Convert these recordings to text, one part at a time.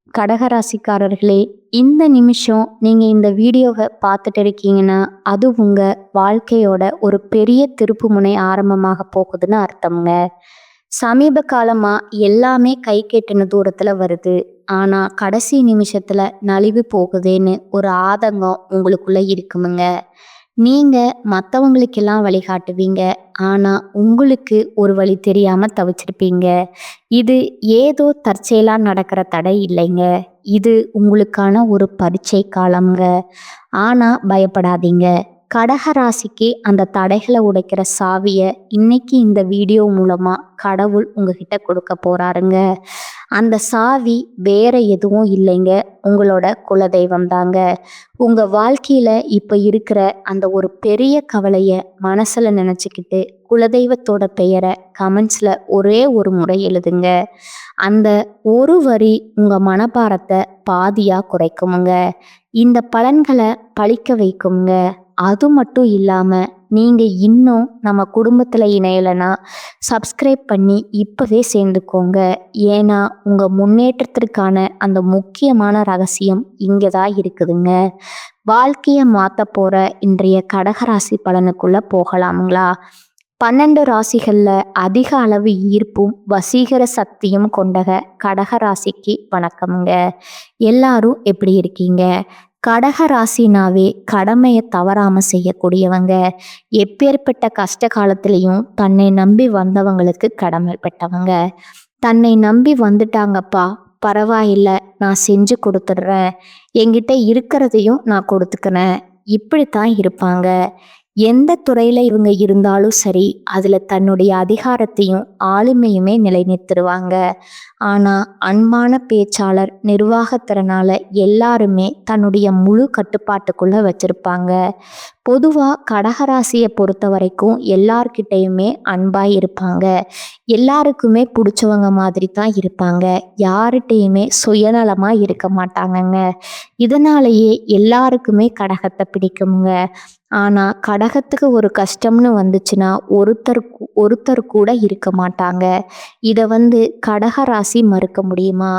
கடகராசிக்காரர்களே, இந்த நிமிஷம் நீங்க இந்த வீடியோவை பார்த்துட்டு இருக்கீங்கன்னா, அது உங்க வாழ்க்கையோட ஒரு பெரிய திருப்புமுனை ஆரம்பமாக போகுதுன்னு அர்த்தம்ங்க. சமீப காலமா எல்லாமே கை கெட்டுன தூரத்துல வருது. ஆனா கடைசி நிமிஷத்துல நழுவி போகுதேன்னு ஒரு ஆதங்கம் உங்களுக்குள்ள இருக்குமுங்க. நீங்க மத்தவங்களுக்கெல்லாம் வழிகாட்டுவீங்க. ஆனா உங்களுக்கு ஒரு வழி தெரியாம தவிச்சிருப்பீங்க. இது ஏதோ தற்செயலா நடக்கிற தடை இல்லைங்க. இது உங்களுக்கான ஒரு பரீட்சை காலம்ங்க. ஆனா பயப்படாதீங்க. கடக ராசிக்கு அந்த தடைகளை உடைக்கிற சாவிய இன்னைக்கு இந்த வீடியோ மூலமா கடவுள் உங்ககிட்ட கொடுக்க போறாருங்க. அந்த சாவி வேற எதுவும் இல்லைங்க. உங்களோட குலதெய்வம் தாங்க. உங்க வாழ்க்கையில இப்ப இருக்கிற அந்த ஒரு பெரிய கவலைய மனசுல நினைச்சுக்கிட்டு குலதெய்வத்தோட பெயரை கமெண்ட்ஸ்ல ஒரே ஒரு முறை எழுதுங்க. அந்த ஒரு வரி உங்க மனபாரத்தை பாதியா குறைக்குமுங்க. இந்த பலன்களை பழிக்க வைக்குங்க. அது மட்டும் இல்லாம நீங்க இன்னும் நம்ம குடும்பத்துல இணையலைன்னா சப்ஸ்கிரைப் பண்ணி இப்பவே சேர்ந்துக்கோங்க. ஏன்னா உங்க முன்னேற்றத்திற்கான அந்த முக்கியமான ரகசியம் இங்கதான் இருக்குதுங்க. வாழ்க்கையை மாத்த போற இன்றைய கடகராசி பலனுக்குள்ள போகலாமுங்களா? 12 ராசிகள்ல அதிக அளவு ஈர்ப்பும் வசீகர சக்தியும் கொண்ட கடக ராசிக்கு வணக்கம்ங்க. எல்லாரும் எப்படி இருக்கீங்க? கடக ராசினாவே கடமையை தவறாம செய்யக்கூடியவங்க. எப்பேற்பட்ட கஷ்ட காலத்திலையும் தன்னை நம்பி வந்தவங்களுக்கு கடமைப்பட்டவங்க. தன்னை நம்பி வந்துட்டாங்கப்பா, பரவாயில்ல, நான் செஞ்சு கொடுத்துட்றேன், என்கிட்ட இருக்கிறதையும் நான் கொடுத்துக்கிறேன், இப்படித்தான் இருப்பாங்க. எந்த துறையில இவங்க இருந்தாலும் சரி, அதுல தன்னுடைய அதிகாரத்தையும் ஆளுமையுமே நிலைநிறுத்திடுவாங்க. ஆனா அன்பான பேச்சாளர், நிர்வாகத்திறனால எல்லாருமே தன்னுடைய முழு கட்டுப்பாட்டுக்குள்ள வச்சிருப்பாங்க. பொதுவா கடகராசியை பொறுத்த வரைக்கும் எல்லார்கிட்டையுமே அன்பாய் இருப்பாங்க. எல்லாருக்குமே பிடிச்சவங்க மாதிரி தான் இருப்பாங்க. யார்கிட்டையுமே சுயநலமா இருக்க மாட்டாங்கங்க. இதனாலேயே எல்லாருக்குமே கடகத்தை பிடிக்குங்க. ஆனா கடகத்துக்கு ஒரு கஷ்டம்னு வந்துச்சுன்னா ஒருத்தர் கூட இருக்க மாட்டாங்க. இதை கடக ராசி மறுக்க முடியுமா?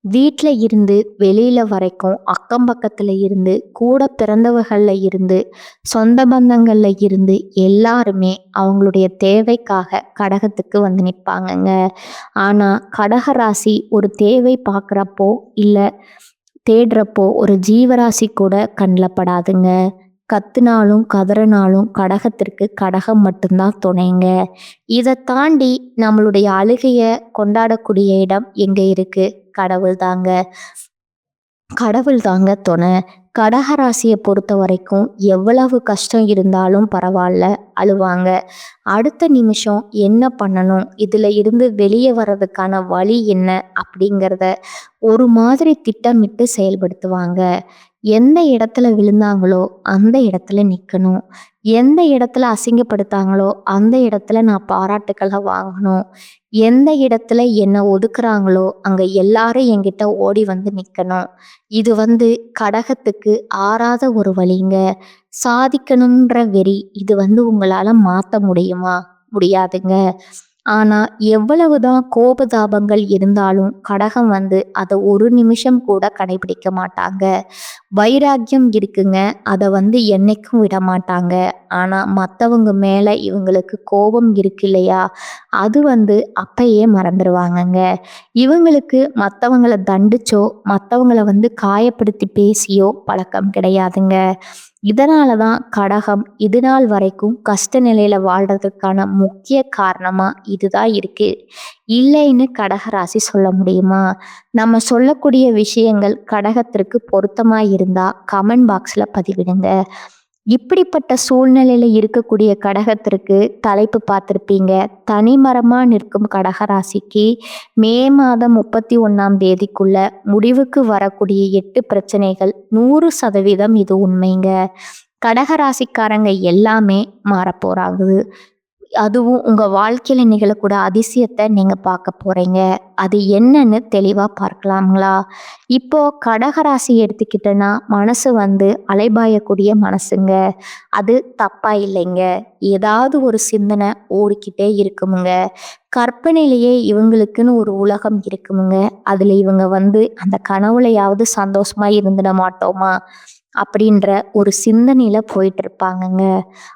வீட்டில் இருந்து வெளியில வரைக்கும், அக்கம் பக்கத்துல இருந்து, கூட பிறந்தவர்கள்ல இருந்து, சொந்த பந்தங்கள்ல இருந்து எல்லாருமே அவங்களுடைய தேவைக்காக கடகத்துக்கு நிற்பாங்கங்க. ஆனா கடக ராசி ஒரு தேவை பார்க்குறப்போ இல்லை தேடுறப்போ ஒரு ஜீவராசி கூட கண்ணில் படாதுங்க. கத்துனாலும் கதறினாலும் கடகத்திற்கு கடகம் மட்டும்தான் துணைங்க. இதை தாண்டி நம்மளுடைய அழுகைய கொண்டாடக்கூடிய இடம் எங்க இருக்கு? கடவுள் தாங்க. கடவுள் தாங்க துணை. கடகராசியை பொறுத்த வரைக்கும் எவ்வளவு கஷ்டம் இருந்தாலும் பரவாயில்ல, அழுவாங்க. அடுத்த நிமிஷம் என்ன பண்ணணும், இதுல இருந்து வெளியே வர்றதுக்கான வழி என்ன அப்படிங்கிறத ஒரு மாதிரி திட்டமிட்டு செயல்படுத்துவாங்க. எந்த இடத்துல விழுந்தாங்களோ அந்த இடத்துல நிற்கணும். எந்த இடத்துல அசிங்கப்படுத்தாங்களோ அந்த இடத்துல நான் பாராட்டுக்களை வாங்கணும். எந்த இடத்துல என்னை ஒதுக்குறாங்களோ அங்கே எல்லாரும் என்கிட்ட ஓடி நிற்கணும். இது கடகத்துக்கு ஆறாத ஒரு வழிங்க. சாதிக்கணுன்ற வெறி இது உங்களால் மாற்ற முடியுமா? முடியாதுங்க. ஆனால் எவ்வளவுதான் கோபதாபங்கள் இருந்தாலும் கடகம் அதை ஒரு நிமிஷம் கூட கடைபிடிக்க மாட்டாங்க. வைராக்கியம் இருக்குங்க, அதை என்னைக்கும் விட மாட்டாங்க. ஆனால் மற்றவங்க மேலே இவங்களுக்கு கோபம் இருக்கு இல்லையா, அது அப்பயே மறந்துடுவாங்கங்க. இவங்களுக்கு மற்றவங்களை தண்டிச்சோ மற்றவங்களை காயப்படுத்தி பேசியோ பழக்கம் கிடையாதுங்க. இதனால தான் கடகம் இது நாள் வரைக்கும் கஷ்ட நிலையில வாழ்றதுக்கான முக்கிய காரணமா இதுதான் இருக்கு. இல்லைன்னு கடகராசி சொல்ல முடியுமா? நம்ம சொல்லக்கூடிய விஷயங்கள் கடகத்திற்கு பொருத்தமா இருந்தா கமெண்ட் பாக்ஸ்ல பதிவிடுங்க. இப்படிப்பட்ட சூழ்நிலையில இருக்கக்கூடிய கடகத்திற்கு தலைப்பு பார்த்துருப்பீங்க. தனிமரமா நிற்கும் கடகராசிக்கு மே மாதம் 31ஆம் தேதிக்குள்ள முடிவுக்கு வரக்கூடிய 8 பிரச்சனைகள் 100% இது உண்மைங்க. கடகராசிக்காரங்க எல்லாமே மாறப்போறாங்க. அதுவும் உங்க வாழ்க்கையில நிகழக்கூட அதிசயத்த நீங்க பார்க்க போறீங்க. அது என்னன்னு தெளிவா பார்க்கலாங்களா? இப்போ கடகராசி எடுத்துக்கிட்டோன்னா, மனசு அலைபாயக்கூடிய மனசுங்க. அது தப்பா இல்லைங்க. ஏதாவது ஒரு சிந்தனை ஓடிக்கிட்டே இருக்குமுங்க. கற்பனையிலேயே இவங்களுக்குன்னு ஒரு உலகம் இருக்குமுங்க. அதுல இவங்க அந்த கனவுலயாவது சந்தோஷமா இருந்துட மாட்டோமா? அப்படின்ற ஒரு சிந்தனையில போயிட்டு இருப்பாங்கங்க.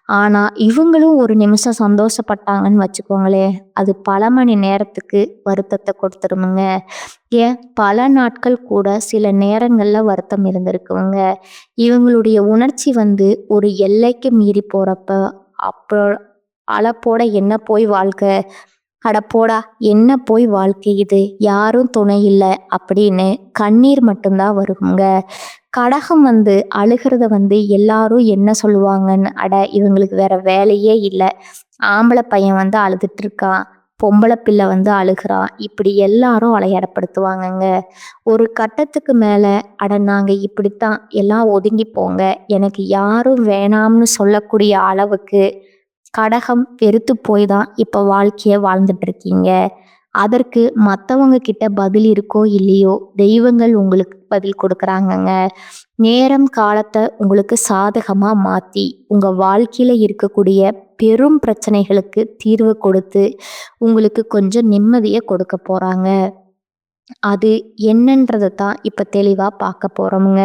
ஆனா, இவங்களும் ஒரு நிமிஷம் சந்தோஷப்பட்டாங்கன்னு வச்சுக்கோங்களேன், அது பல மணி நேரத்துக்கு வருத்தத்த கொடுத்துருமுங்க. ஏன் பல நாட்கள் கூட சில நேரங்கள்ல வருத்தம் இருந்திருக்குங்க. இவங்களுடைய உணர்ச்சி ஒரு எல்லைக்கு மீறி போறப்ப, அப்போ "அட என்ன போய் வாழ்க்கை, அட போடா என்ன போய் வாழ்க்கை இது, யாரும் துணை இல்ல" அப்படின்னு கண்ணீர் மட்டும்தான் வருங்க. கடகம் அழுகிறத எல்லாரும் என்ன சொல்லுவாங்கன்னு, "அட இவங்களுக்கு வேற வேலையே இல்ல. ஆம்பளை பையன் அழுதுட்டு இருக்கான். பொம்பளை பிள்ளை அழுகுறான்." இப்படி எல்லாரும் அலையடப்படுத்துவாங்கங்க. ஒரு கட்டத்துக்கு மேல, "அட நாங்க இப்படித்தான், எல்லாம் ஒதுங்கி போங்க. எனக்கு யாரும் வேணாம்னு" சொல்லக்கூடிய அளவுக்கு கடகம் வெறுத்து போய் தான் இப்ப வாழ்க்கைய வாழ்ந்துட்டு இருக்கீங்க. அதற்கு மத்தவங்க கிட்ட பதில் இருக்கோ இல்லையோ, தெய்வங்கள் உங்களுக்கு பதில் கொடுக்குறாங்கங்க. நேரம் காலத்தை உங்களுக்கு சாதகமா மாத்தி, உங்க வாழ்க்கையில இருக்கக்கூடிய பெரும் பிரச்சனைகளுக்கு தீர்வு கொடுத்து, உங்களுக்கு கொஞ்சம் நிம்மதிய கொடுக்க போறாங்க. அது என்னன்றத தான் இப்ப தெளிவா பார்க்க போறோம்ங்க.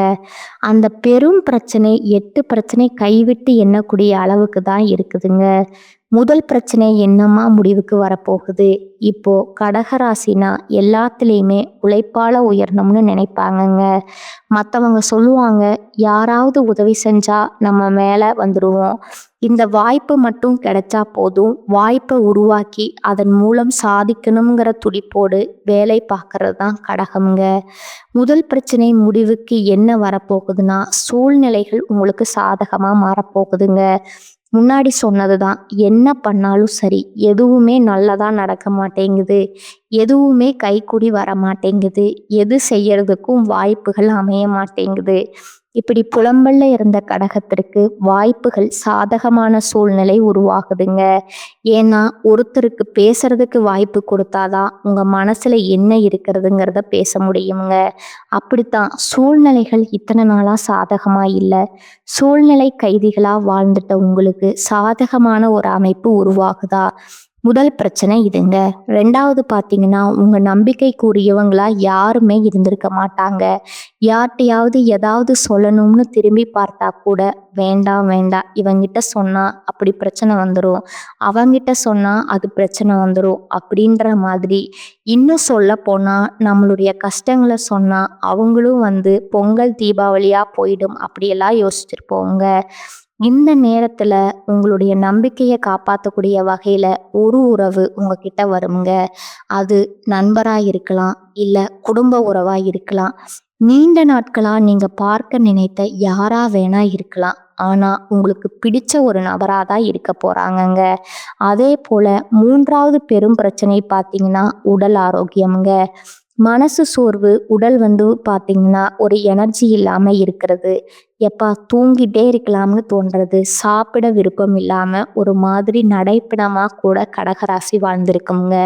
அந்த பெரும் பிரச்சனை 8 பிரச்சனை கைவிட்டு எண்ணக்கூடிய அளவுக்கு தான் இருக்குதுங்க. முதல் பிரச்சனை என்னமா முடிவுக்கு வரப்போகுது? இப்போ கடகராசினா எல்லாத்துலேயுமே உழைப்பால உயரணும்னு நினைப்பாங்கங்க. மற்றவங்க சொல்லுவாங்க, யாராவது உதவி செஞ்சா நம்ம மேலே வந்துடுவோம். இந்த வாய்ப்பு மட்டும் கிடைச்சா போதும், வாய்ப்பை உருவாக்கி அதன் மூலம் சாதிக்கணுங்கிற துடிப்போடு வேலை பார்க்கறது தான் கடகம்ங்க. முதல் பிரச்சனை முடிவுக்கு என்ன வரப்போகுதுன்னா, சூழ்நிலைகள் உங்களுக்கு சாதகமாக மாறப்போகுதுங்க. முன்னாடி சொன்னது தான், என்ன பண்ணாலும் சரி எதுவுமே நல்லதா நடக்க மாட்டேங்குது, எதுவுமே கைக்கூடி வர மாட்டேங்குது, எது செய்யறதுக்கும் வாய்ப்புகள் அமைய மாட்டேங்குது. இப்படி புலம்பல்ல இருந்த கடகத்திற்கு வாய்ப்புகள் சாதகமான சூழ்நிலை உருவாகுதுங்க. ஏன்னா ஒருத்தருக்கு பேசுறதுக்கு வாய்ப்பு கொடுத்தாதான் உங்க மனசுல என்ன இருக்கிறதுங்கிறத பேச முடியுங்க. அப்படித்தான் சூழ்நிலைகள் இத்தனை நாளா சாதகமா இல்லை, சூழ்நிலை கைதிகளா வாழ்ந்துட்ட உங்களுக்கு சாதகமான ஒரு அமைப்பு உருவாகுதா? முதல் பிரச்சனை இதுங்க. ரெண்டாவது பார்த்தீங்கன்னா, உங்க நம்பிக்கைக்குரியவங்களா யாருமே இருந்திருக்க மாட்டாங்க. யார்கிட்டையாவது ஏதாவது சொல்லணும்னு திரும்பி பார்த்தா கூட, வேண்டாம் வேண்டாம் இவங்கிட்ட சொன்னா அப்படி பிரச்சனை வந்துடும், அவங்கிட்ட சொன்னா அது பிரச்சனை வந்துடும் அப்படின்ற மாதிரி. இன்னும் சொல்ல போனா, நம்மளுடைய கஷ்டங்களை சொன்னா அவங்களும் பொங்கல் தீபாவளியா போயிடும் அப்படியெல்லாம் யோசிச்சிருப்போங்க. இந்த நேரத்துல உங்களுடைய நம்பிக்கையை காப்பாற்றக்கூடிய வகையில ஒரு உறவு உங்ககிட்ட வருங்க. அது நண்பரா இருக்கலாம், இல்ல குடும்ப உறவா இருக்கலாம். நீண்ட நாட்களா நீங்க பார்க்க நினைத்த யாரா வேணா இருக்கலாம். ஆனா உங்களுக்கு பிடிச்ச ஒரு நபரா தான் இருக்க போறாங்கங்க. அதே போல மூன்றாவது பெரும் பிரச்சனை பார்த்தீங்கன்னா, உடல் ஆரோக்கியம்ங்க. மனசு சோர்வு, உடல் பார்த்தீங்கன்னா ஒரு எனர்ஜி இல்லாம இருக்கிறது, எப்பா தூங்கிட்டே இருக்கலாம்னு தோன்றது, சாப்பிட விருப்பம் இல்லாம ஒரு மாதிரி நடைப்பிணமா கூட கடகராசி வாழ்ந்திருக்குங்க.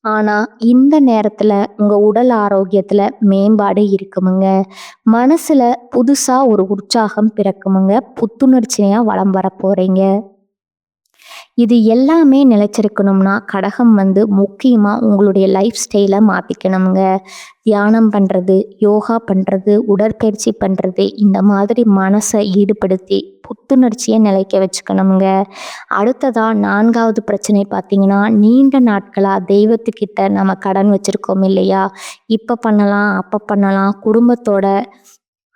ஆனா இந்த நேரத்துல உங்க உடல் ஆரோக்கியத்துல மேம்பாடு இருக்குமுங்க. மனசுல புதுசா ஒரு உற்சாகம் பிறக்குமுங்க. புத்துணர்ச்சியா வலம் வர போறீங்க. இது எல்லாமே நிலைச்சிருக்கணும்னா கடகம் முக்கியமா உங்களுடைய லைஃப் ஸ்டைலை மாத்திக்கணுங்க. தியானம் பண்றது, யோகா பண்றது, உடற்பயிற்சி பண்றது, இந்த மாதிரி மனசை ஈடுபடுத்தி புத்துணர்ச்சியை நிலைக்க வச்சுக்கணுங்க. அடுத்ததா நான்காவது பிரச்சனை பார்த்தீங்கன்னா, நீண்ட நாட்களா தெய்வத்துக்கிட்ட நம்ம கடன் வச்சிருக்கோம் இல்லையா? இப்ப பண்ணலாம், அப்ப பண்ணலாம், குடும்பத்தோட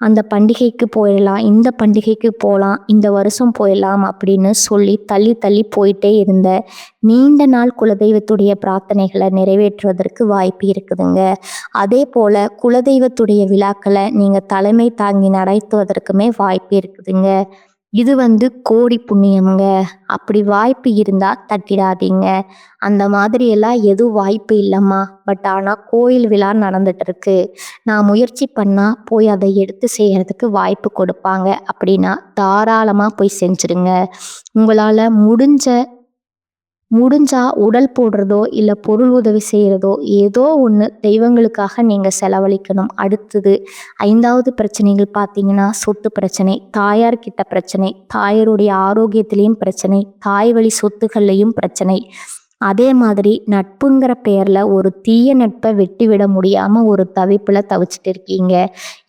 அந்த பண்டிகைக்கு போயிடலாம், இந்த பண்டிகைக்கு போகலாம், இந்த வருஷம் போயிடலாம் அப்படின்னு சொல்லி தள்ளி தள்ளி போயிட்டே இருந்த நீண்ட நாள் குலதெய்வத்துடைய பிரார்த்தனைகளை நிறைவேற்றுவதற்கு வாய்ப்பு இருக்குதுங்க. அதே போல குலதெய்வத்துடைய விழாக்களை நீங்க தலைமை தாங்கி நடத்துவதற்குமே வாய்ப்பு இருக்குதுங்க. இது கோடி புண்ணியம்ங்க. அப்படி வாய்ப்பு இருந்தா தட்டிடாதீங்க. அந்த மாதிரி எல்லாம் எதுவும் வாய்ப்பு இல்லைம்மா, பட் ஆனால் கோயில் விழா நடந்துட்டு இருக்கு, நான் முயற்சி பண்ணா போய் அதை எடுத்து செய்யறதுக்கு வாய்ப்பு கொடுப்பாங்க அப்படின்னா தாராளமாக போய் செஞ்சுருங்க. உங்களால் முடிஞ்ச முடிஞ்சா உடல் போடுறதோ, இல்ல பொருள் உதவி செய்றதோ, ஏதோ ஒண்ணு தெய்வங்களுக்காக நீங்க செலவழிக்கணும். அடுத்தது 5வது பிரச்சனைகள் பார்த்தீங்கன்னா, சொத்து பிரச்சனை, தாயார்கிட்ட பிரச்சனை, தாயாருடைய ஆரோக்கியத்திலயும் பிரச்சனை, தாய் வழி சொத்துக்கள்லயும் பிரச்சனை. அதே மாதிரி நட்புங்கிற பேர்ல ஒரு தீய நட்பை வெட்டி விட முடியாம ஒரு தவிப்புல தவிச்சிட்டு இருக்கீங்க.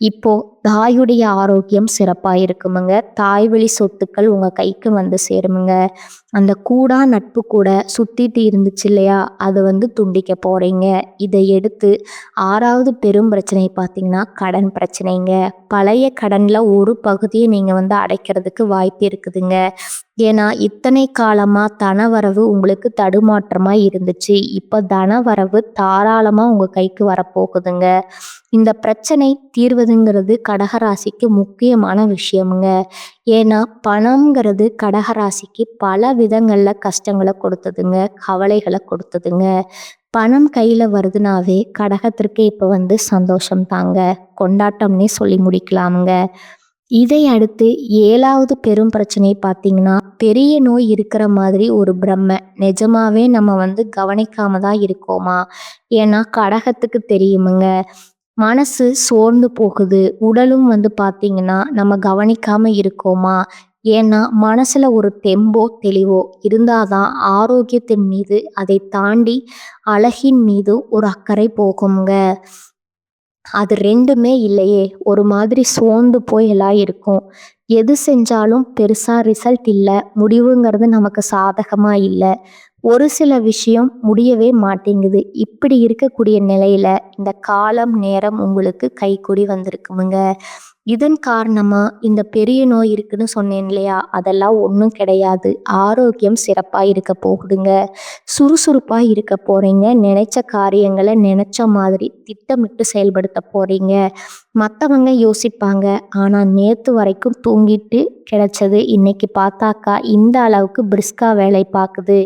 இப்போ தாயுடைய ஆரோக்கியம் சிறப்பா இருக்குமுங்க. தாய் வழி சொத்துக்கள் உங்க கைக்கு வந்து சேருமுங்க. அந்த கூடா நட்பு கூட சுத்திட்டு இருந்துச்சு இல்லையா? அது வந்து துண்டிக்க போறீங்க. இதை எடுத்து 6வது பெரும் பிரச்சனை பார்த்தீங்கன்னா, கடன் பிரச்சனைங்க. பழைய கடன்ல ஒரு பகுதியை நீங்க வந்து அடைக்கிறதுக்கு வாய்ப்பு இருக்குதுங்க. ஏன்னா இத்தனை காலமா தனவரவு உங்களுக்கு தடுமாற்றமா இருந்துச்சு. இப்ப தனவரவு தாராளமா உங்க கைக்கு வரப்போகுதுங்க. இந்த பிரச்சனை தீர்வதுங்கிறது கடகராசிக்கு முக்கியமான விஷயமுங்க. ஏன்னா பணம்ங்கிறது கடகராசிக்கு பல விதங்கள்ல கஷ்டங்களை கொடுத்ததுங்க, கவலைகளை கொடுத்ததுங்க. பணம் கையில வருதுனாவே கடகத்திற்கு இப்ப வந்து சந்தோஷம் தாங்க, கொண்டாட்டம்னே சொல்லி முடிக்கலாமுங்க. இதை அடுத்து 7வது பெரும் பிரச்சனை பார்த்தீங்கன்னா, பெரிய நோய் இருக்கிற மாதிரி ஒரு பிரம்மை. நிஜமாவே நம்ம வந்து கவனிக்காம தான் இருக்கோமா? ஏன்னா கடகத்துக்கு தெரியுமுங்க. மனசு சோர்ந்து போகுது. உடலும் வந்து பார்த்தீங்கன்னா, நம்ம கவனிக்காம இருக்கோமா? ஏன்னா மனசுல ஒரு தெம்போ, தெளிவோ இருந்தாதான் ஆரோக்கியத்தின் மீது, அதை தாண்டி அழகின் மீது ஒரு அக்கறை போகுங்க. அது 2மே இல்லையே! ஒரு மாதிரி சோர்ந்து போய் எல்லாம் இருக்கும். எது செஞ்சாலும் பெருசா ரிசல்ட் இல்ல. முடிவுங்கிறது நமக்கு சாதகமா இல்ல. ஒரு சில விஷயம் முடியவே மாட்டேங்குது. இப்படி இருக்கக்கூடிய நிலையில இந்த காலம், நேரம் உங்களுக்கு கைக்கூடி வந்திருக்குமுங்க. இதன் காரணமா இந்த பெரிய நோய் இருக்குன்னு சொன்னேன் இல்லையா? அதெல்லாம் ஒண்ணும் கிடையாது. ஆரோக்கியம் சிறப்பா இருக்க போகுதுங்க. சுறுசுறுப்பா இருக்க போறீங்க. நினைச்ச காரியங்கள நினைச்ச மாதிரி திட்டமிட்டு செயல்படுத்த போறீங்க. மத்தவங்க யோசிப்பாங்க, ஆனா நேத்து வரைக்கும் தூங்கிட்டு கிடைச்சது இன்னைக்கு பார்த்தாக்கா இந்த அளவுக்கு பிரிஸ்கா வேலை பார்க்குது.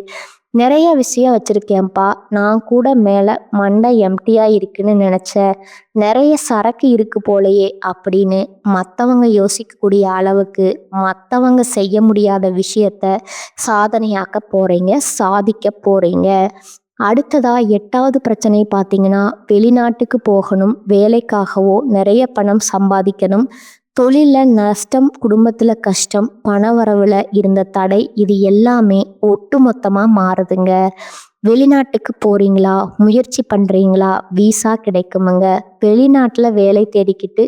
நிறைய விஷயம் வச்சிருக்கேன்ப்பா. நான் கூட மேல மண்டை எம்டியா இருக்குன்னு நினைச்சேன். நிறைய சரக்கு இருக்கு போலயே அப்படின்னு மத்தவங்க யோசிக்கக்கூடிய அளவுக்கு மத்தவங்க செய்ய முடியாத விஷயத்த சாதனையாக்க போறீங்க, சாதிக்க போறீங்க. அடுத்ததா 8வது பிரச்சனை பார்த்தீங்கன்னா, வெளிநாட்டுக்கு போகணும், வேலைக்காகவோ நிறைய பணம் சம்பாதிக்கணும், தொழில்ல நஷ்டம், குடும்பத்துல கஷ்டம், பணவரவுல இருந்த தடை, இது எல்லாமே ஒட்டுமொத்தமா மாறுதுங்க. வெளிநாட்டுக்கு போறீங்களா? முயற்சி பண்றீங்களா? விசா கிடைக்குமுங்க. வெளிநாட்டுல வேலை தேடிக்கிட்டு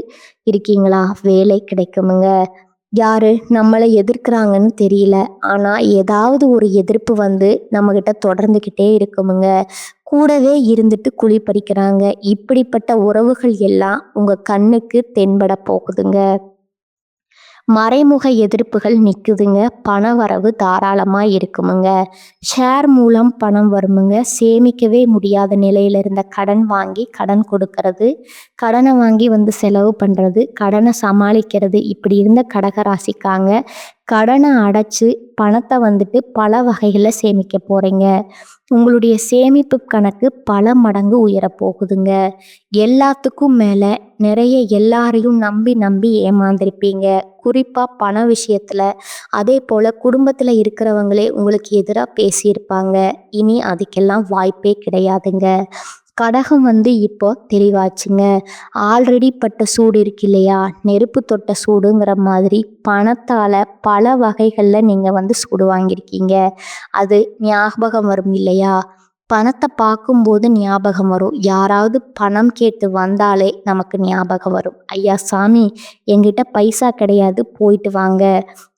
இருக்கீங்களா? வேலை கிடைக்குமுங்க. யாரு நம்மளை எதிர்க்கிறாங்கன்னு தெரியல. ஆனா ஏதாவது ஒரு எதிர்ப்பு வந்து நம்மகிட்ட தொடர்ந்துகிட்டே இருக்குமுங்க. கூடவே இருந்துட்டு குழி பறிக்கிறாங்க. இப்படிப்பட்ட உறவுகள் எல்லாம் உங்க கண்ணுக்கு தென்பட போகுதுங்க. மறைமுக எதிர்ப்புகள் நிக்குதுங்க. பண வரவு தாராளமா இருக்குமுங்க. ஷேர் மூலம் பணம் வருமுங்க. சேமிக்கவே முடியாத நிலையில இருந்த கடன் வாங்கி கடன் கொடுக்கறது, கடனை வாங்கி வந்து செலவு பண்றது, கடனை சமாளிக்கிறது, இப்படி இருந்த கடகராசிக்காங்க கடனை அடைச்சு பணத்தை வந்துட்டு பல வகைகளில் சேமிக்க போறீங்க. உங்களுடைய சேமிப்பு கணக்கு பல மடங்கு உயரப் போகுதுங்க. எல்லாத்துக்கும் மேல நிறைய எல்லாரையும் நம்பி நம்பி ஏமாந்திருப்பீங்க. குறிப்பா பண விஷயத்துல. அதே போல குடும்பத்துல இருக்கிறவங்களே உங்களுக்கு எதிரா பேசியிருப்பாங்க. இனி அதுக்கெல்லாம் வாய்ப்பே கிடையாதுங்க. கடகம் வந்து இப்போ தெளிவாச்சுங்க. ஆல்ரெடி பட்ட சூடு இருக்கு இல்லையா? நெருப்பு தொட்ட சூடுங்கிற மாதிரி பணத்தால பல வகைகள்ல நீங்க வந்து சூடு வாங்கியிருக்கீங்க. அது ஞாபகம் வரும் இல்லையா? பணத்தை பார்க்கும்போது ஞாபகம் வரும். யாராவது பணம் கேட்டு வந்தாலே நமக்கு ஞாபகம் வரும். ஐயா சாமி, என்கிட்ட பைசா கிடையாது, போயிட்டு வாங்க.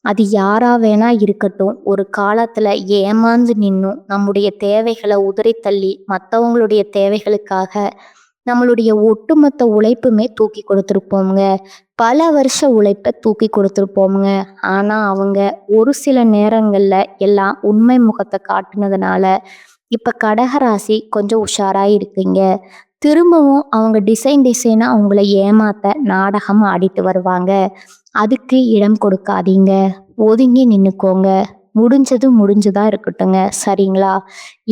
அது யாரா வேணா இருக்கட்டும். ஒரு காலத்துல ஏமாந்து நின்னும் நம்முடைய தேவைகளை உதறி தள்ளி மற்றவங்களுடைய தேவைகளுக்காக நம்மளுடைய ஒட்டுமொத்த உழைப்புமே தூக்கி கொடுத்துருப்போமுங்க. பல வருஷ உழைப்பை தூக்கி கொடுத்துருப்போமுங்க. ஆனா அவங்க ஒரு சில நேரங்கள்ல எல்லாம் உண்மை முகத்தை காட்டுனதுனால இப்ப கடகராசி கொஞ்சம் உஷாரா இருக்கீங்க. திரும்பவும் அவங்க டிசைனா அவங்கள ஏமாத்த நாடகம் ஆடிட்டு வருவாங்க. அதுக்கு இடம் கொடுக்காதீங்க. ஒதுங்கி நின்னுக்கோங்க. முடிஞ்சது முடிஞ்சதா இருக்கட்டுங்க. சரிங்களா?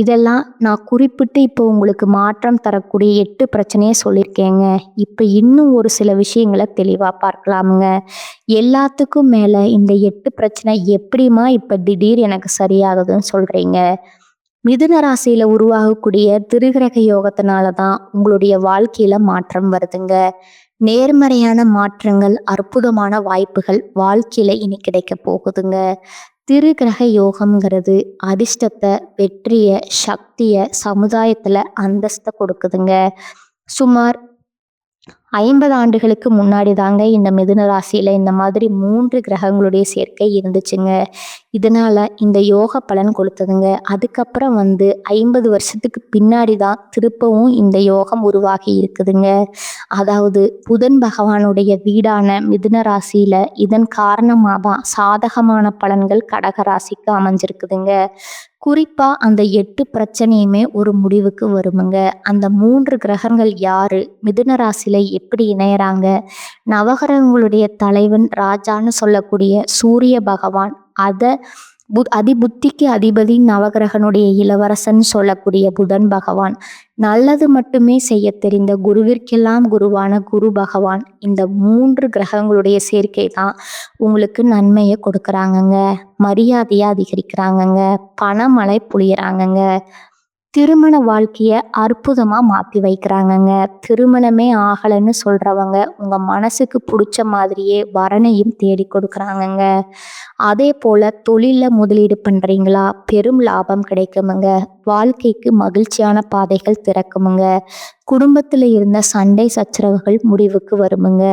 இதெல்லாம் நான் குறிப்பிட்டு இப்போ உங்களுக்கு மாற்றம் தரக்கூடிய 8 பிரச்சனையை சொல்லியிருக்கேங்க. இப்போ இன்னும் ஒரு சில விஷயங்களை தெளிவா பார்க்கலாமுங்க. எல்லாத்துக்கும் மேல இந்த 8 பிரச்சனை எப்படிம்மா இப்ப திடீர் எனக்கு சரியாகுதுன்னு சொல்றீங்க? மிதுன ராசியில உருவாகக்கூடிய திருகிரக யோகத்தினால தான் உங்களுடைய வாழ்க்கையில மாற்றம் வருதுங்க. நேர்மறையான மாற்றங்கள், அற்புதமான வாய்ப்புகள் வாழ்க்கையில இனி கிடைக்க போகுதுங்க. திருகிரக யோகம்ங்கிறது அதிர்ஷ்டத்தை, வெற்றிய, சக்திய, சமுதாயத்துல அந்தஸ்தை கொடுக்குதுங்க. சுமார் 50 ஆண்டுகளுக்கு முன்னாடி தாங்க இந்த மிதுன ராசியில இந்த மாதிரி 3 கிரகங்களுடைய சேர்க்கை இருந்துச்சுங்க. இதனால இந்த யோக பலன் கொடுத்ததுங்க. அதுக்கப்புறம் 50 வருஷத்துக்கு பின்னாடி தான் திருப்பவும் இந்த யோகம் உருவாகி இருக்குதுங்க. அதாவது புதன் பகவானுடைய வீடான மிதுன ராசியில இதன் காரணமாக தான் சாதகமான பலன்கள் கடக ராசிக்கு அமைஞ்சிருக்குதுங்க. குறிப்பா அந்த 8 பிரச்சனையுமே ஒரு முடிவுக்கு வருமுங்க. அந்த 3 கிரகங்கள் யாரு? மிதுன ராசியில எப்படி இணையறாங்க? நவகிரகங்களுடைய தலைவன் ராஜான்னு சொல்லக்கூடிய சூரிய பகவான், அதிபுத்திக்கு அதிபதி நவகிரகனுடைய இளவரசன் சொல்லக்கூடிய புதன் பகவான், நல்லது மட்டுமே செய்ய தெரிந்த குருவிற்கெல்லாம் குருவான குரு பகவான், இந்த 3 கிரகங்களுடைய சேர்க்கை தான் உங்களுக்கு நன்மையை கொடுக்குறாங்கங்க. மரியாதையை அதிகரிக்கிறாங்கங்க. பணமழை பொழியறாங்கங்க. திருமண வாழ்க்கைய அற்புதமா மாத்தி வைக்கிறாங்கங்க. திருமணமே ஆகலைன்னு சொல்றவங்க உங்க மனசுக்கு பிடிச்ச மாதிரியே வரனையும் தேடி கொடுக்குறாங்கங்க. அதே போல தொழில்ல முதலீடு பண்றீங்களா? பெரும் லாபம் கிடைக்குமுங்க. வாழ்க்கைக்கு மகிழ்ச்சியான பாதைகள் திறக்குமுங்க. குடும்பத்துல இருந்த சண்டை சச்சரவுகள் முடிவுக்கு வருமுங்க.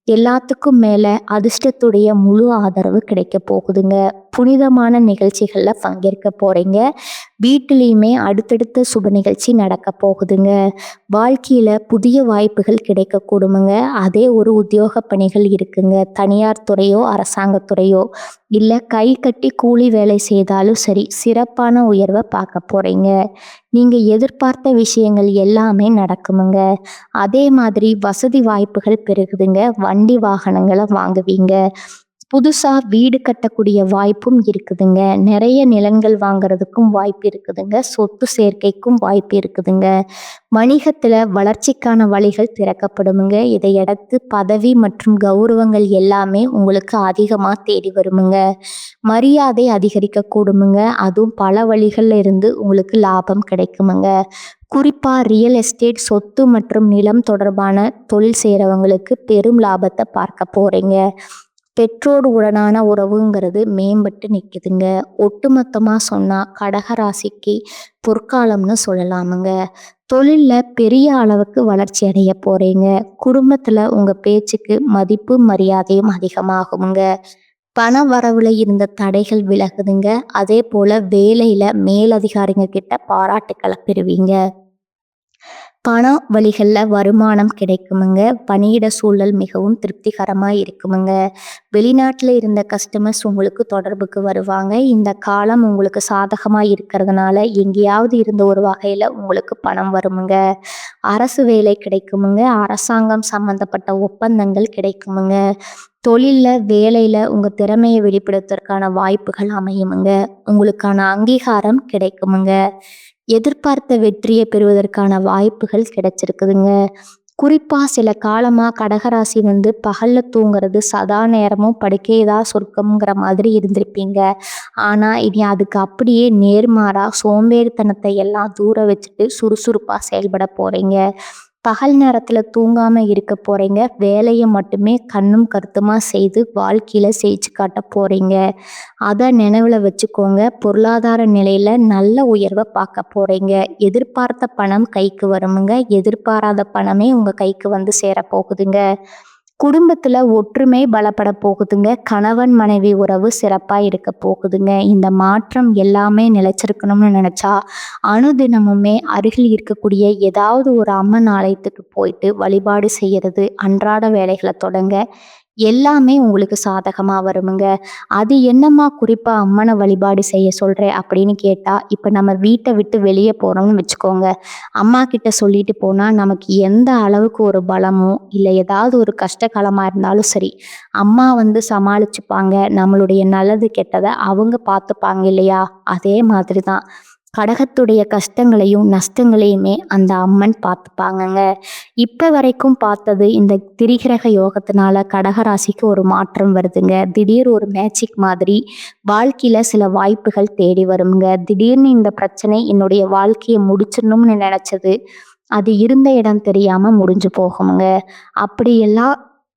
எல்லாத்துக்கும் மேல அதிர்ஷ்டத்துடைய முழு ஆதரவு கிடைக்க போகுதுங்க. புனிதமான நிகழ்ச்சிகள்ல பங்கேற்க போறீங்க. வீட்டிலையுமே அடுத்தடுத்த சுப நிகழ்ச்சி நடக்க போகுதுங்க. வாழ்க்கையில புதிய வாய்ப்புகள் கிடைக்க கூடுமுங்க. அதே ஒரு உத்தியோக பணிகள் இருக்குங்க. தனியார் துறையோ அரசாங்கத்துறையோ இல்ல கை கட்டி கூலி வேலை செய்தாலும் சரி, சிறப்பான உயர்வை பார்க்க போறீங்க. நீங்க எதிர்பார்த்த விஷயங்கள் எல்லாமே நடக்குமுங்க. அதே மாதிரி வசதி வாய்ப்புகள் பெருகுதுங்க. வண்டி வாகனங்களை வாங்குவீங்க. புதுசா வீடு கட்டக்கூடிய வாய்ப்பும் இருக்குதுங்க. நிறைய நிலங்கள் வாங்குறதுக்கும் வாய்ப்பு இருக்குதுங்க. சொத்து சேர்க்கைக்கும் வாய்ப்பு இருக்குதுங்க. வணிகத்துல வளர்ச்சிக்கான வழிகள் திறக்கப்படுமுங்க. இதையடுத்து பதவி மற்றும் கௌரவங்கள் எல்லாமே உங்களுக்கு அதிகமா தேடி வருமுங்க. மரியாதை அதிகரிக்க கூடுமுங்க. அதுவும் பல வழிகள்ல இருந்து உங்களுக்கு லாபம் கிடைக்குமுங்க. குறிப்பா ரியல் எஸ்டேட், சொத்து மற்றும் நிலம் தொடர்பான தொழில் செய்கிறவங்களுக்கு பெரும் லாபத்தை பார்க்க போறீங்க. பெற்றோர் உடனான உறவுங்கிறது மேம்பட்டு நிற்குதுங்க. ஒட்டுமொத்தமா சொன்னா கடகராசிக்கு பொற்காலம்னு சொல்லலாமுங்க. தொழில்ல பெரிய அளவுக்கு வளர்ச்சி அடைய போறீங்க. குடும்பத்துல உங்க பேச்சுக்கு மதிப்பு மரியாதையும் அதிகமாகுங்க. பண வரவுல இருந்த தடைகள் விலகுதுங்க. அதே போல வேலையில மேலதிகாரிங்க கிட்ட பாராட்டுக்களை பெறுவீங்க. பண வழிகள்ல வருமானம் கிடைக்குமுங்க. பணியிட சூழல் மிகவும் திருப்திகரமா இருக்குமுங்க. வெளிநாட்டுல இருந்த கஸ்டமர்ஸ் உங்களுக்கு தொடர்புக்கு வருவாங்க. இந்த காலம் உங்களுக்கு சாதகமா இருக்கிறதுனால எங்கேயாவது இருந்த ஒரு வகையில உங்களுக்கு பணம் வருமுங்க. அரசு வேலை கிடைக்குமுங்க. அரசாங்கம் சம்பந்தப்பட்ட ஒப்பந்தங்கள் கிடைக்குமுங்க. தொழில்ல வேலையில உங்க திறமையை வெளிப்படுத்துவதற்கான வாய்ப்புகள் அமையுமுங்க. உங்களுக்கான அங்கீகாரம் கிடைக்குமுங்க. எதிர்பார்த்த வெற்றியை பெறுவதற்கான வாய்ப்புகள் கிடைச்சிருக்குதுங்க. குறிப்பா சில காலமா கடகராசி பகல்ல தூங்குறது, சதா நேரமும் படுக்கையதான் சொர்க்கம்ங்கிற மாதிரி இருந்திருப்பீங்க. ஆனா இனி அதுக்கு அப்படியே நேர்மாறா சோம்பேறித்தனத்தை எல்லாம் தூர வச்சுட்டு சுறுசுறுப்பா செயல்பட போறீங்க. பகல் நேரத்துல தூங்காம இருக்க போறீங்க. வேலையை மட்டுமே கண்ணும் கருத்துமா செய்து வாழ்க்கையில ஜெயிச்சு காட்ட போறீங்க. அதை நினைவுல வச்சுக்கோங்க. பொருளாதார நிலையில நல்ல உயர்வை பார்க்க போறீங்க. எதிர்பார்த்த பணம் கைக்கு வருமுங்க. எதிர்பாராத பணமே உங்க கைக்கு சேர போகுதுங்க. குடும்பத்துல ஒற்றுமை பலப்பட போகுதுங்க. கணவன் மனைவி உறவு சிறப்பா இருக்க போகுதுங்க. இந்த மாற்றம் எல்லாமே நிலைச்சிருக்கணும்னு நினைச்சா அனுதினமுமே அருகில் இருக்கக்கூடிய ஏதாவது ஒரு அம்மன் ஆலயத்துக்கு போயிட்டு வழிபாடு செய்யறது, அன்றாட வேலைகளை தொடங்க எல்லாமே உங்களுக்கு சாதகமா வருமுங்க. அது என்னம்மா குறிப்பா அம்மனை வழிபாடு செய்ய சொல்றேன் அப்படின்னு கேட்டா, இப்ப நம்ம வீட்டை விட்டு வெளியே போறோம்னு வச்சுக்கோங்க. அம்மா கிட்ட சொல்லிட்டு போனா நமக்கு எந்த அளவுக்கு ஒரு பலமோ இல்லை ஏதாவது ஒரு கஷ்ட காலமா இருந்தாலும் சரி, அம்மா சமாளிச்சுப்பாங்க. நம்மளுடைய நல்லது கெட்டதை அவங்க பார்த்துப்பாங்க இல்லையா? அதே மாதிரி தான் கடகத்துடைய கஷ்டங்களையும் நஷ்டங்களையுமே அந்த அம்மன் பார்த்துப்பாங்கங்க. இப்ப வரைக்கும் பார்த்தது இந்த திரிகிரக யோகத்தினால கடகராசிக்கு ஒரு மாற்றம் வருதுங்க. திடீர் ஒரு மேஜிக் மாதிரி வாழ்க்கையில சில வாய்ப்புகள் தேடி வருங்க. திடீர்னு இந்த பிரச்சனை என்னுடைய வாழ்க்கையை முடிச்சிடணும்னு நினைச்சது அது இருந்த இடம் தெரியாம முடிஞ்சு போகுங்க. அப்படியெல்லாம்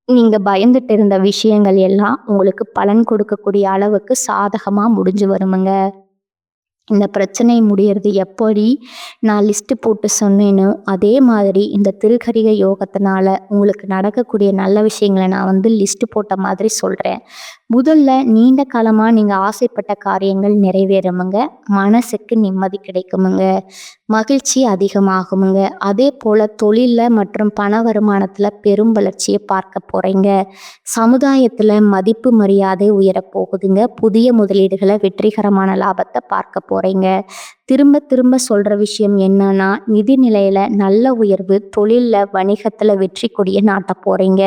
நீங்க பயந்துட்டு இருந்த விஷயங்கள் எல்லாம் உங்களுக்கு பலன் கொடுக்கக்கூடிய அளவுக்கு சாதகமா முடிஞ்சு வருமுங்க. இந்த பிரச்சனை முடியறது எப்படி நான் லிஸ்ட்டு போட்டு சொன்னேனோ, அதே மாதிரி இந்த திருக்கரிக யோகத்தினால உங்களுக்கு நடக்கக்கூடிய நல்ல விஷயங்கள நான் லிஸ்ட்டு போட்ட மாதிரி சொல்றேன். முதல்ல நீண்ட காலமா நீங்க ஆசைப்பட்ட காரியங்கள் நிறைவேறுமுங்க. மனசுக்கு நிம்மதி கிடைக்குமுங்க. மகிழ்ச்சி அதிகமாகுமுங்க. அதேபோல தொழில்ல மற்றும் பண வருமானத்துல பெரும் வளர்ச்சிய பார்க்க போறீங்க. சமுதாயத்துல மதிப்பு மரியாதை உயரப் போகுதுங்க. புதிய முதலீடுகள வெற்றிகரமான லாபத்த பார்க்க போறீங்க. திரும்ப திரும்ப சொல்ற விஷயம் என்னன்னா, நிதி நிலையில நல்ல உயர்வு, தொழில்ல வணிகத்துல வெற்றி கொடிய நாட்டப் போறீங்க.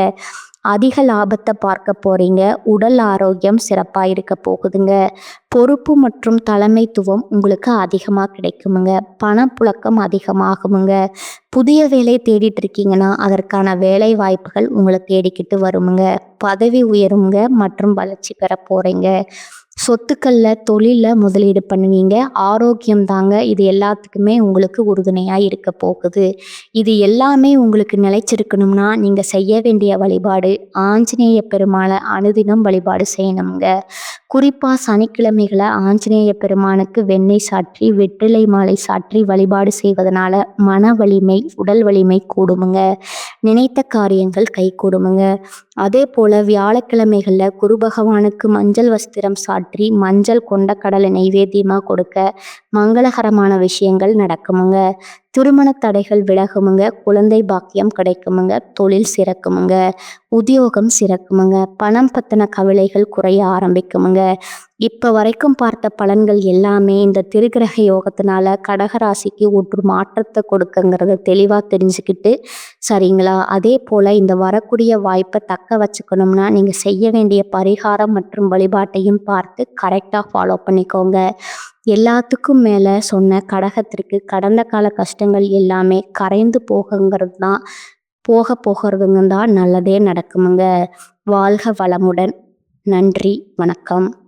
அதிக லாபத்தை பார்க்க போறீங்க. உடல் ஆரோக்கியம் சிறப்பா இருக்க போகுதுங்க. பொறுப்பு மற்றும் தலைமைத்துவம் உங்களுக்கு அதிகமா கிடைக்குமுங்க. பணப்புழக்கம் அதிகமாகுமுங்க. புதிய வேலை தேடிட்டு இருக்கீங்கன்னா அதற்கான வேலை வாய்ப்புகள் உங்களை தேடிக்கிட்டு வருமுங்க. பதவி உயருங்க மற்றும் வளர்ச்சி பெற போறீங்க. சொத்துக்கள்ல தொழில்ல முதலீடு பண்ணுவீங்க. ஆரோக்கியம் தாங்க இது எல்லாத்துக்குமே உங்களுக்கு உறுதுணையா இருக்க போகுது. இது எல்லாமே உங்களுக்கு நிலைச்சிருக்கணும்னா நீங்க செய்ய வேண்டிய வழிபாடு ஆஞ்சநேய பெருமாளை அனுதினம் வழிபாடு செய்யணுங்க. குறிப்பா சனிக்கிழமைகளை ஆஞ்சநேய பெருமானுக்கு வெண்ணெய் சாற்றி வெற்றிலை மாலை சாற்றி வழிபாடு செய்வதனால மன வலிமை உடல் வலிமை கூடுமுங்க. நினைத்த காரியங்கள் கை கூடுமுங்க. அதே போல வியாழக்கிழமைகள்ல குரு பகவானுக்கு மஞ்சள் வஸ்திரம் சாற்றி மஞ்சள் கொண்ட கடலை நைவேத்தியமா கொடுக்க மங்களகரமான விஷயங்கள் நடக்குமுங்க. திருமண தடைகள் விலகுமுங்க. குழந்தை பாக்கியம் கிடைக்குமுங்க. தொழில் சிறக்குமுங்க. உத்தியோகம் சிறக்குமுங்க. பணம் பத்தின கவலைகள் குறைய ஆரம்பிக்குமுங்க. இப்ப வரைக்கும் பார்த்த பலன்கள் எல்லாமே இந்த திருக்கிரக யோகத்தினால கடகராசிக்கு ஒரு மாற்றத்தை கொடுக்குங்கிறத தெளிவா தெரிஞ்சுக்கிட்டு சரிங்களா. அதே போல இந்த வரக்கூடிய வாய்ப்பை தக்க வச்சுக்கணும்னா நீங்க செய்ய வேண்டிய பரிகாரம் மற்றும் வழிபாட்டையும் பார்த்து கரெக்டா ஃபாலோ பண்ணிக்கோங்க. எல்லாத்துக்கும் மேல சொன்ன கடகத்திற்கு கடந்த கால கஷ்டங்கள் எல்லாமே கரைந்து போகிறதுங்க தான் நல்லதே நடக்குமுங்க. வாழ்க வளமுடன். நன்றி, வணக்கம்.